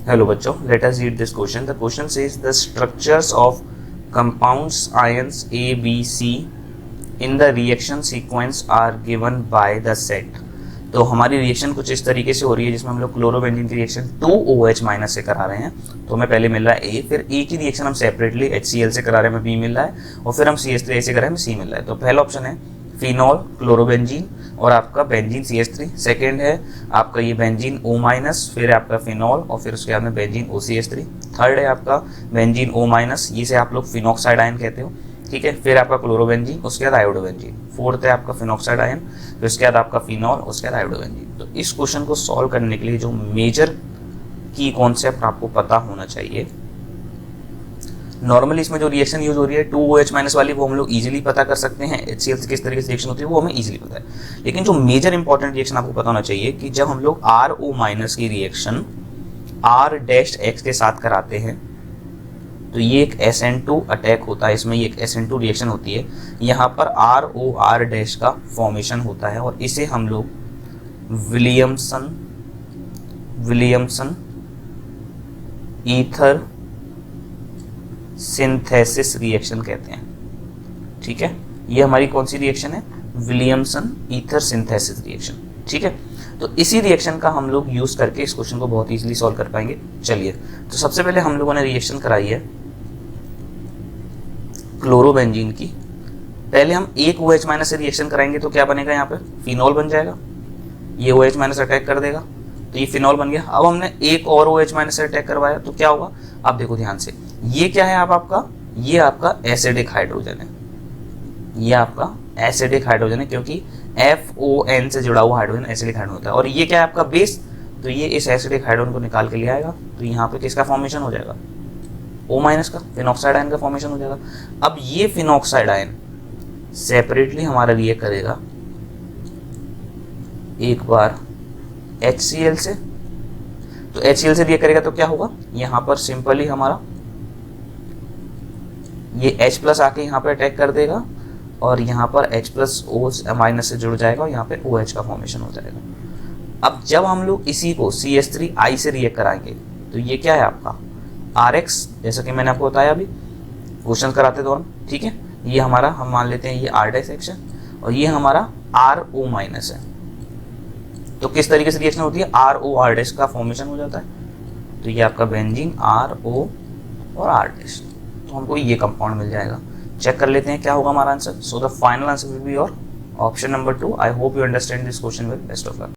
Hello बच्चों, let us read this question. The question says the structures of compounds ions A, B, C in the reaction sequence are given by the set. तो हमारी reaction कुछ इस तरीके से हो रही है जिसमें हम लोग क्लोरोबेंजीन की रिएक्शन 2OH माइनस से करा रहे हैं। तो हमें पहले मिल रहा है A, फिर A की रिएक्शन हम सेपरेटली HCl से करा रहे हैं, हमें B मिल रहा है, और फिर हम CH3 से करा रहे हैं, हमें C मिल रहा है। तो पहला ऑप्शन है फिनॉल क्लोरोबेंजीन और आपका बेंजीन CH3। सेकेंड है आपका ये बेंजीन O माइनस, फिर आपका फिनॉल और फिर उसके बाद में बेंजीन OCH3। थर्ड है आपका बेंजीन O माइनस, ये से आप लोग फिनॉक्साइड आयन कहते हो, ठीक है। फिर आपका क्लोरोबेंजीन, उसके बाद आयोडोबेंजीन। फोर्थ है आपका फिनॉक्साइड आयन, फिर उसके बाद आपका फिनॉल, उसके बाद आयोडोबेंजीन। तो इस क्वेश्चन को सॉल्व करने के लिए जो मेजर की कॉन्सेप्ट आपको पता होना चाहिए, नॉर्मली इसमें जो रिएक्शन यूज हो रही है 2OH माइनस वाली, वो हम लोग इजीली पता कर सकते हैं। HCl से किस तरीके से रिएक्शन होती है वो हमें इजीली पता है। लेकिन जो मेजर इंपॉर्टेंट रिएक्शन आपको पता होना चाहिए कि जब हम लोग RO माइनस की रिएक्शन R-X के साथ कराते हैं तो ये एक SN2 अटैक होता है, इसमें ये एक SN2 रिएक्शन होती है। यहाँ पर ROR- का फॉर्मेशन होता है और इसे हम लोग विलियमसन ईथर सिंथेसिस रिएक्शन कहते हैं, ठीक है। ये हमारी कौन सी रिएक्शन है? विलियमसन ईथर सिंथेसिस रिएक्शन, ठीक है। तो इसी रिएक्शन का हम लोग यूज करके इस क्वेश्चन को बहुत इजीली सॉल्व कर पाएंगे। चलिए, तो सबसे पहले हम लोगों ने रिएक्शन कराई है क्लोरोबेंजीन की। पहले हम एक OH माइनस से रिएक्शन कराएंगे तो क्या बनेगा? यहाँ पे फिनॉल बन जाएगा, ये OH माइनस अटैक कर देगा तो ये फिनॉल बन गया। अब हमने एक और OH माइनस से अटैक करवाया तो क्या होगा? अब देखो ध्यान से, ये क्या है? ये आपका एसिडिक हाइड्रोजन है, ये आपका एसिडिक हाइड्रोजन है क्योंकि FON से जुड़ा हुआ हाइड्रोजन एसिडिक हाइड्रोजन होता है। और ये क्या है? आपका बेस। तो ये इस एसिडिक हाइड्रोजन को निकाल के ले आएगा तो यहाँ पे किसका फॉर्मेशन हो जाएगा? O माइनस का, फिनॉक्साइड आयन का फॉर्मेशन हो जाएगा। अब ये फिनॉक्साइड आयन सेपरेटली हमारा रिएक्ट करेगा एक बार HCl से, तो HCl से रिएक्ट करेगा तो क्या होगा? यहाँ पर सिंपली हमारा ये H प्लस आके यहाँ पे अटैक कर देगा और यहाँ पर H प्लस O माइनस से जुड़ जाएगा और यहाँ पे OH का फॉर्मेशन हो जाएगा। अब जब हम लोग इसी को CH3I से रिएक्ट कराएंगे तो ये क्या है आपका? RX, जैसा कि मैंने आपको बताया अभी क्वेश्चन कराते दौरान, ठीक है। ये हमारा, हम मान लेते हैं ये R' सेक्शन और ये हमारा RO माइनस है। तो किस तरीके से रिएक्शन होती है? ROR' का फॉर्मेशन हो जाता है। तो ये आपका बेंजीन RO और R', तो हमको ये कंपाउंड मिल जाएगा। चेक कर लेते हैं क्या होगा हमारा answer. So the final answer will be your option number 2। I hope you understand this question well. Best of luck.